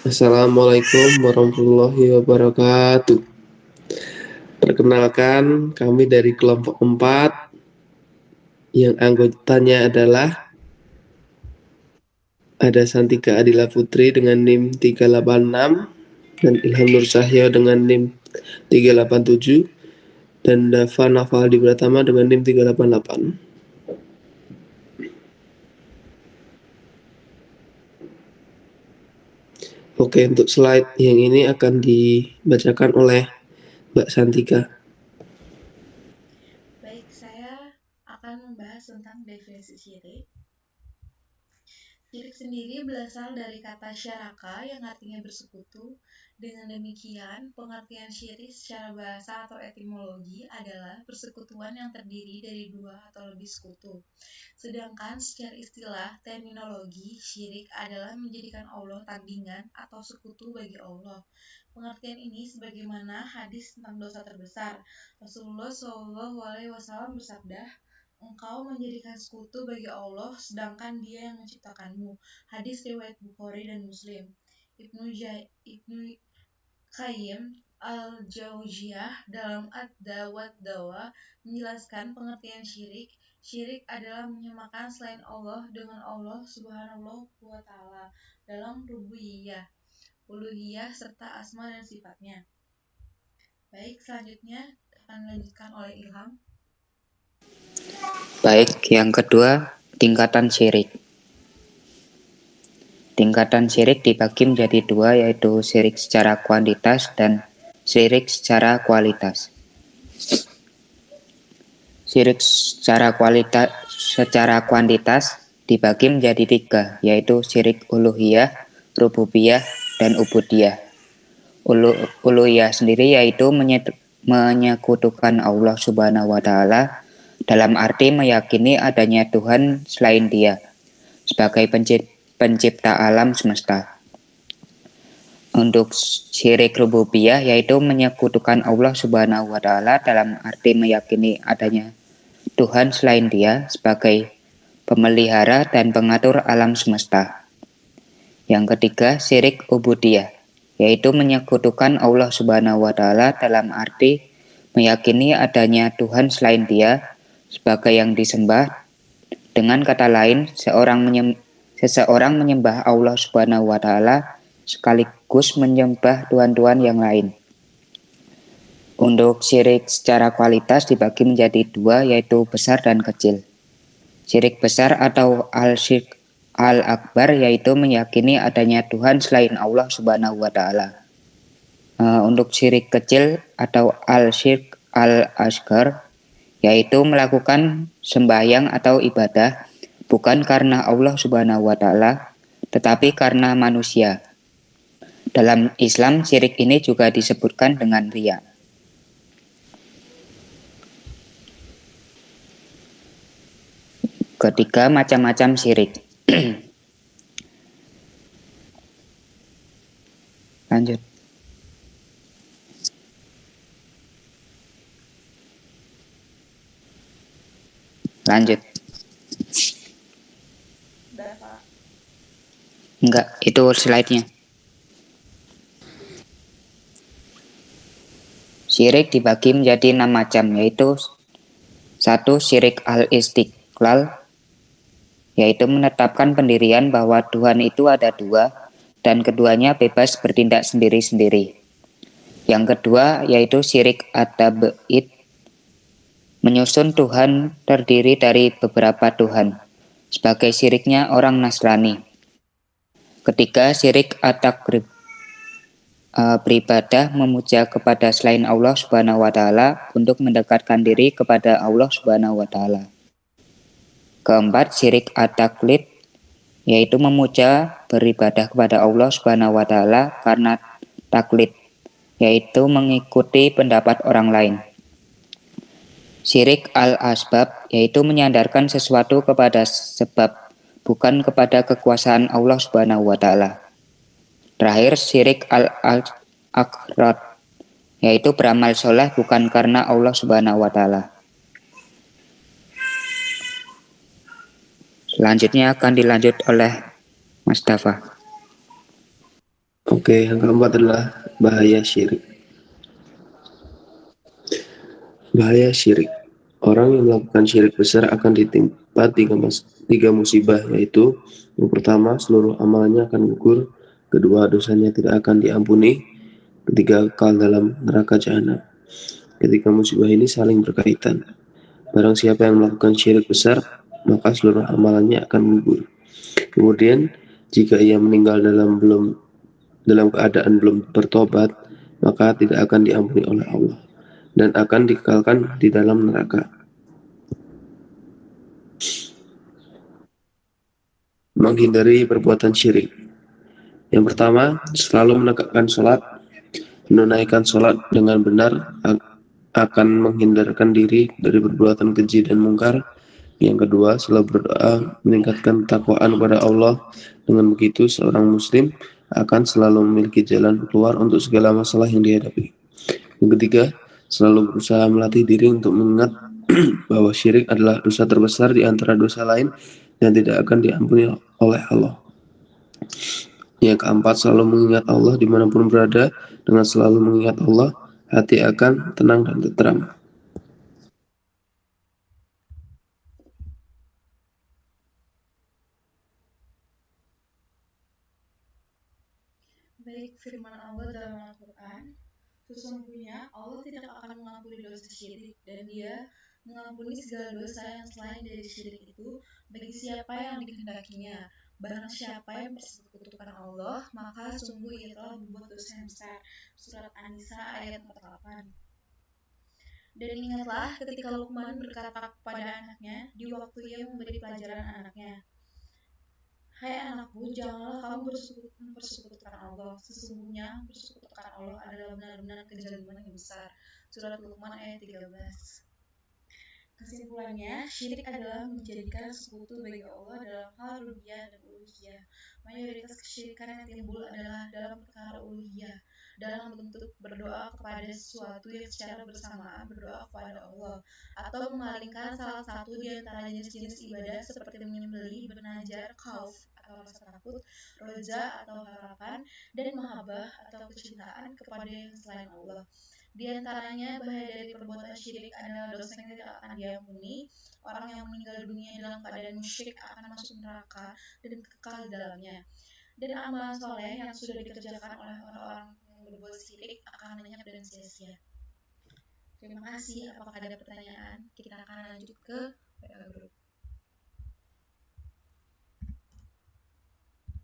Assalamualaikum warahmatullahi wabarakatuh. Perkenalkan, kami dari kelompok 4 yang anggotanya adalah ada Santika Adila Putri dengan NIM 386 dan Ilham Nur Cahyo dengan NIM 387 dan Dava Nafaldi Pratama dengan NIM 388. Oke, untuk slide yang ini akan dibacakan oleh Mbak Santika. Baik, saya akan membahas tentang definisi syirik. Syirik sendiri berasal dari kata syaraka yang artinya bersekutu. Dengan demikian, pengertian syirik secara bahasa atau etimologi adalah persekutuan yang terdiri dari dua atau lebih sekutu. Sedangkan secara istilah terminologi, syirik adalah menjadikan Allah tandingan atau sekutu bagi Allah. Pengertian ini sebagaimana hadis tentang dosa terbesar. Rasulullah SAW bersabda, "Engkau menjadikan sekutu bagi Allah, sedangkan Dia yang menciptakanmu." Hadis riwayat Bukhari dan Muslim. Ibnu Qayyim al-Jauziyah dalam Ad-Dawa Dawa menjelaskan pengertian syirik. Syirik adalah menyamakan selain Allah dengan Allah Subhanahu wa taala dalam rububiyah, uluhiyah serta asma dan sifatnya. Baik, selanjutnya akan dilanjutkan oleh Ilham. Baik, yang kedua, tingkatan syirik. Tingkatan syirik dibagi menjadi dua, yaitu syirik secara kuantitas dan syirik secara kualitas. Syirik secara kuantitas dibagi menjadi tiga, yaitu syirik uluhiyah, rububiyah, dan ubudiyah. Uluhiyah sendiri yaitu menyekutukan Allah Subhanahu wa taala dalam arti meyakini adanya Tuhan selain Dia sebagai pencipta alam semesta. Untuk syirik rububiyah yaitu menyekutukan Allah Subhanahu wa taala dalam arti meyakini adanya Tuhan selain Dia sebagai pemelihara dan pengatur alam semesta. Yang ketiga, syirik ubudiyah, yaitu menyekutukan Allah Subhanahu wa taala dalam arti meyakini adanya Tuhan selain Dia sebagai yang disembah. Dengan kata lain, seseorang menyembah Allah Subhanahu wa taala sekaligus menyembah tuhan-tuhan yang lain. Untuk syirik secara kualitas dibagi menjadi dua, yaitu besar dan kecil. Syirik besar atau al-syirk al-akbar yaitu meyakini adanya Tuhan selain Allah Subhanahu wa taala. Untuk syirik kecil atau al-syirk al-asghar yaitu melakukan sembahyang atau ibadah bukan karena Allah Subhanahu wa taala tetapi karena manusia. Dalam Islam syirik ini juga disebutkan dengan riya. Ketiga, macam-macam syirik. Lanjut. Enggak, itu slide-nya. Syirik dibagi menjadi 6 macam, yaitu 1. Syirik al-istiqlal, yaitu menetapkan pendirian bahwa Tuhan itu ada dua dan keduanya bebas bertindak sendiri-sendiri. Yang kedua yaitu syirik at-tab'id, menyusun Tuhan terdiri dari beberapa Tuhan, sebagai syiriknya orang Nasrani. Ketiga, syirik at-takrib, beribadah memuja kepada selain Allah Subhanahu wa taala untuk mendekatkan diri kepada Allah Subhanahu wa taala. Keempat, syirik at-taklid, yaitu memuja beribadah kepada Allah Subhanahu wa taala karena taklid, yaitu mengikuti pendapat orang lain. Syirik al-asbab, yaitu menyandarkan sesuatu kepada sebab bukan kepada kekuasaan Allah Subhanahu wa taala. Terakhir, syirik al-aqrad, yaitu beramal soleh bukan karena Allah Subhanahu wa taala. Selanjutnya akan dilanjut oleh Mas Dava. Oke, yang keempat adalah bahaya syirik. Bahaya syirik. Orang yang melakukan syirik besar akan ditimpa tiga musibah, yaitu yang pertama, seluruh amalnya akan gugur. Kedua, dosanya tidak akan diampuni. Ketiga, kekal dalam neraka jahanam. Ketiga musibah ini saling berkaitan. Barang siapa yang melakukan syirik besar, maka seluruh amalannya akan gugur. Kemudian, jika ia meninggal dalam keadaan belum bertobat, maka tidak akan diampuni oleh Allah dan akan dikekalkan di dalam neraka. Menghindari perbuatan syirik. Yang pertama, selalu menegakkan sholat. Menunaikan sholat dengan benar akan menghindarkan diri dari perbuatan keji dan mungkar. Yang kedua, selalu berdoa meningkatkan takwaan kepada Allah. Dengan begitu, seorang muslim akan selalu memiliki jalan keluar untuk segala masalah yang dihadapi. Yang ketiga, selalu berusaha melatih diri untuk mengingat bahwa syirik adalah dosa terbesar di antara dosa lain dan tidak akan diampuni oleh Allah. Yang keempat, selalu mengingat Allah dimanapun berada. Dengan selalu mengingat Allah, hati akan tenang dan tentram. Baik firman Allah dalam Al-Quran, sesungguhnya Allah tidak akan mengampuni dosa syirik dan Dia mengampuni segala dosa yang selain dari syirik itu bagi siapa yang dikehendakinya. Barang siapa yang mempersekutukan Allah, maka sungguh ia telah berbuat dosa yang besar. Surat An-Nisa ayat 48. Dan ingatlah ketika Luqman berkata kepada anaknya di waktu ia memberi pelajaran anaknya, "Hai anakku, janganlah kamu mempersekutukan Allah. Sesungguhnya mempersekutukan Allah adalah benar-benar kezaliman yang besar." Surat Luqman ayat 13. Kesimpulannya, syirik adalah menjadikan sekutu bagi Allah dalam hal rububiyah dan uluhiyah. Mayoritas kesyirikan yang timbul adalah dalam perkara uluhiyah, dalam bentuk berdoa kepada sesuatu yang secara bersamaan berdoa kepada Allah, atau memalingkan salah satu di antara jenis-jenis ibadah seperti menyembelih, bernajar, khauf atau rasa takut, roja atau harapan, dan mahabbah atau kecintaan kepada yang selain Allah. Di antaranya, bahaya dari perbuatan syirik adalah dosa yang tidak akan diampuni. Orang yang meninggal dunia dalam keadaan musyrik akan masuk neraka dan kekal di dalamnya. Dan amalan soleh yang sudah dikerjakan oleh orang-orang yang berbuat syirik akan lenyap dan sia-sia. Terima kasih. Apakah ada pertanyaan? Kita akan lanjut ke WA Group.